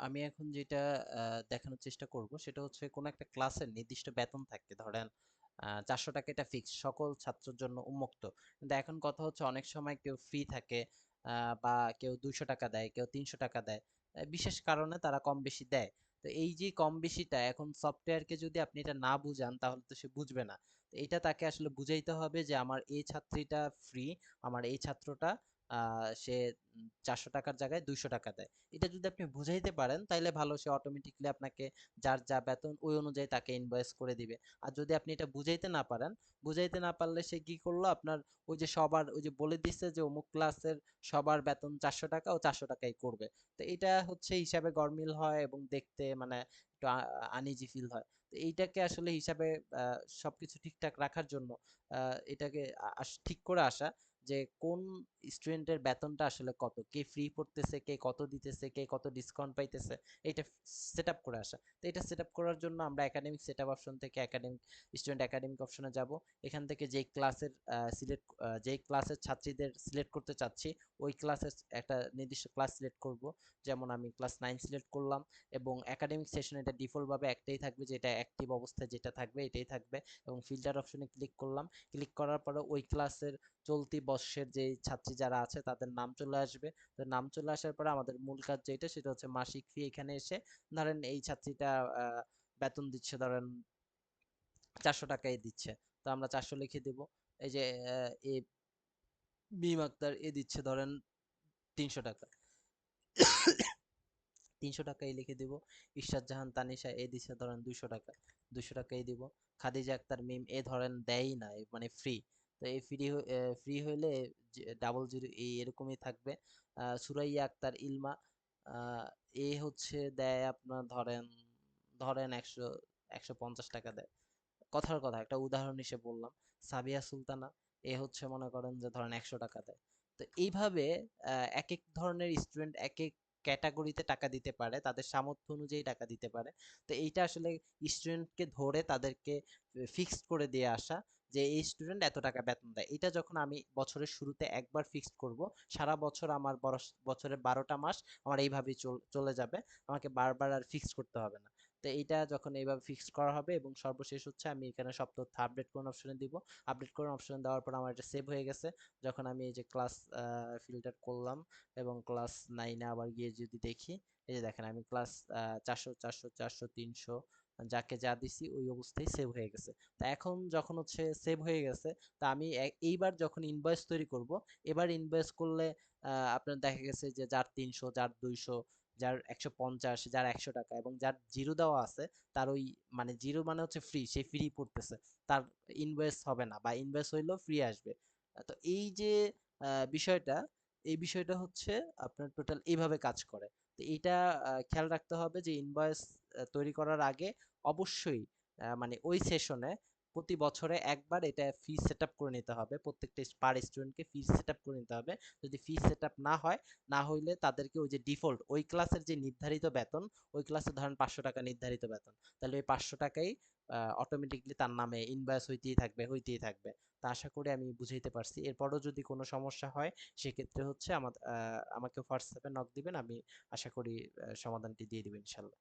আমি এখন যেটা দেখানোর চেষ্টা করব সেটা হচ্ছে কোনো একটা ক্লাসের নির্দিষ্ট বেতন থাকে, ধরেন 400 টাকা, এটা ফিক্স, সকল ছাত্রের জন্য উন্মুক্ত। কিন্তু এখন কথা হচ্ছে অনেক সময় কেউ ফ্রি থাকে, বা কেউ 200 টাকা দেয়, কেউ 300 টাকা দেয়, বিশেষ কারণে তারা কম বেশি দেয়। তো এই যে কম বেশিটা, এখন সফটওয়্যারকে যদি আপনি এটা না বুঝান তাহলে তো সে বুঝবে না। তো এটা তাকে আসলে বুঝাইতে হবে যে আমার এই ছাত্রীটা ফ্রি, আমার এই ছাত্রটা সে 400 টাকার জায়গায় 200 টাকা দেয়। এটা যদি আপনি বুঝাইতে পারেন তাইলে ভালো, সে অটোমেটিকলি আপনাকে যার যা বেতন ওই অনুযায়ী তাকে ইনভয়েস করে দিবে। আর যদি আপনি এটা বুঝাইতে না পারেন, বুঝাইতে না পারলে সে কি করলো, আপনার ওই যে সবার, ওই যে বলে দিচ্ছে যে অমুক ক্লাসের সবার বেতন 400 টাকা, ও 400 টাকাই করবে। তো এটা হচ্ছে হিসাবে গরমিল হয় এবং দেখতে মানে একটু আনইজি ফিল হয়। তো এইটাকে আসলে হিসাবে সবকিছু ঠিকঠাক রাখার জন্য এটাকে ঠিক করে আসা, যে কোন স্টুডেন্টের বেতনটা আসলে কত, কে ফ্রি পড়তেছে, কে কত দিতেছে, কে কত ডিসকাউন্ট পাইতেছে, এটা সেট আপ করে আসা। তো এটা সেট আপ করার জন্য আমরা একাডেমিক সেট আপ অপশন থেকে স্টুডেন্ট একাডেমিক অপশনে যাব। এখান থেকে যেই ক্লাসের সিলেক্ট, যেই ক্লাসের ছাত্রীদের সিলেক্ট করতে চাচ্ছি ওই ক্লাসের একটা নির্দিষ্ট ক্লাস সিলেক্ট করব। যেমন আমি ক্লাস 9 সিলেক্ট করলাম, এবং একাডেমিক সেশন এটা ডিফল্ট ভাবে একটাই থাকবে, যেটা অ্যাক্টিভ অবস্থায় যেটা থাকবে এটাই থাকবে। এবং ফিল্টার অপশনে ক্লিক করলাম। ক্লিক করার পরে ওই ক্লাসের চলতি বর্ষের যে ছাত্রী যারা আছে তাদের নাম চলে আসবে। তো নাম চলে আসার পরে আমাদের মূল কাজ যেটা, সেটা হচ্ছে মাসিক ফি। এখানে এসে ধরেন এই ছাত্রীটা বেতন দিচ্ছে, ধরেন 400 টাকাই দিচ্ছে, তো আমরা 400 লিখে দেব। এই যে এ মিম আক্তার এ দিচ্ছে ধরেন 300 টাকা, 300 টাকাই লিখে দিব। ইরশাদ জাহান তানিশা এ দিচ্ছে ধরেন 200 টাকা, 200 টাকাই দিব। খাদিজা আক্তার মিম এ ধরেন দেয়ই না, মানে ফ্রি। তো এই ফ্রি হইলে ডাবল জিরো এই এরকমই থাকবে। সুরাইয়া আক্তার ইলমা, আহ, এ হচ্ছে দেয় আপনার ধরেন, 150 টাকা দেয়। কথার কথা একটা উদাহরণ হিসেবে বললাম। সাবিয়া সুলতানা, এ হচ্ছে মনে করেন যে ধরেন 100 টাকা দেয়। তো এইভাবে এক এক ধরনের স্টুডেন্ট এক এক ক্যাটাগরিতে টাকা দিতে পারে, তাদের সামর্থ্য অনুযায়ী টাকা দিতে পারে। তো এইটা আসলে স্টুডেন্টকে ধরে তাদেরকে ফিক্সড করে দিয়ে আসা, যে এই স্টুডেন্ট এত টাকা বেতন দেয়। এটা যখন আমি বছরের শুরুতে একবার ফিক্সড করব, সারা বছর আমার বছরের 12টা মাস আমার এইভাবেই চলে যাবে, আমাকে বারবার আর ফিক্স করতে হবে না। তো এইটা যখন এইভাবে ফিক্স করা হবে, এবং সর্বশেষ হচ্ছে আমি এখানে সব তথ্য আপডেট করুন অপশনে দিব। আপডেট করুন অপশনে দেওয়ার পর আমার এটা সেভ হয়ে গেছে। যখন আমি এই যে ক্লাস ফিল্টার করলাম এবং ক্লাস 9-এ আবার গিয়ে যদি দেখি, এই যে দেখেন আমি ক্লাস 400 400 400 300 যাকে যা দিছি ওই অবস্থায় সেভ হয়ে গেছে। তা এখন যখন হচ্ছে সেভ হয়ে গেছে, তা আমি এইবার যখন ইনভয়েস তৈরি করব, এবার ইনভয়েস করলে আপনার দেখা গেছে যে যার 300, যার 200, যার 150, যার 100 টাকা, এবং যার জিরো দেওয়া আছে, তার ওই মানে জিরো মানে হচ্ছে ফ্রি, সে ফ্রি পড়তেছে, তার ইনভয়েস হবে না, বা ইনভয়েস হইলেও ফ্রি আসবে। তো এই যে বিষয়টা, এই বিষয়টা হচ্ছে আপনার টোটাল এইভাবে কাজ করে। তো এইটা খেয়াল রাখতে হবে যে ইনভয়েস তৈরি করার আগে অবশ্যই মানে ওই সেশনে প্রতি বছরে একবার এটা ফি সেট আপ করে নিতে হবে, প্রত্যেকটা পার স্টুডেন্টকে ফি সেট আপ করে নিতে হবে। যদি ফি সেট আপ না হয়, না হইলে তাদেরকে ওই যে ডিফল্ট ওই ক্লাসের যে নির্ধারিত বেতন, ওই ক্লাসে ধরেন 500 টাকা নির্ধারিত বেতন, তাহলে ওই 500 টাকাই অটোমেটিকলি তার নামে ইনভয়েস হইতেই থাকবে, হইতেই থাকবে। তা আশা করি আমি বুঝাইতে পারছি। এরপরও যদি কোনো সমস্যা হয়, সেক্ষেত্রে হচ্ছে আমাকে হোয়াটসঅ্যাপে নক দিবেন, আমি আশা করি সমাধানটি দিয়ে দিবেন ইনশাল্লাহ।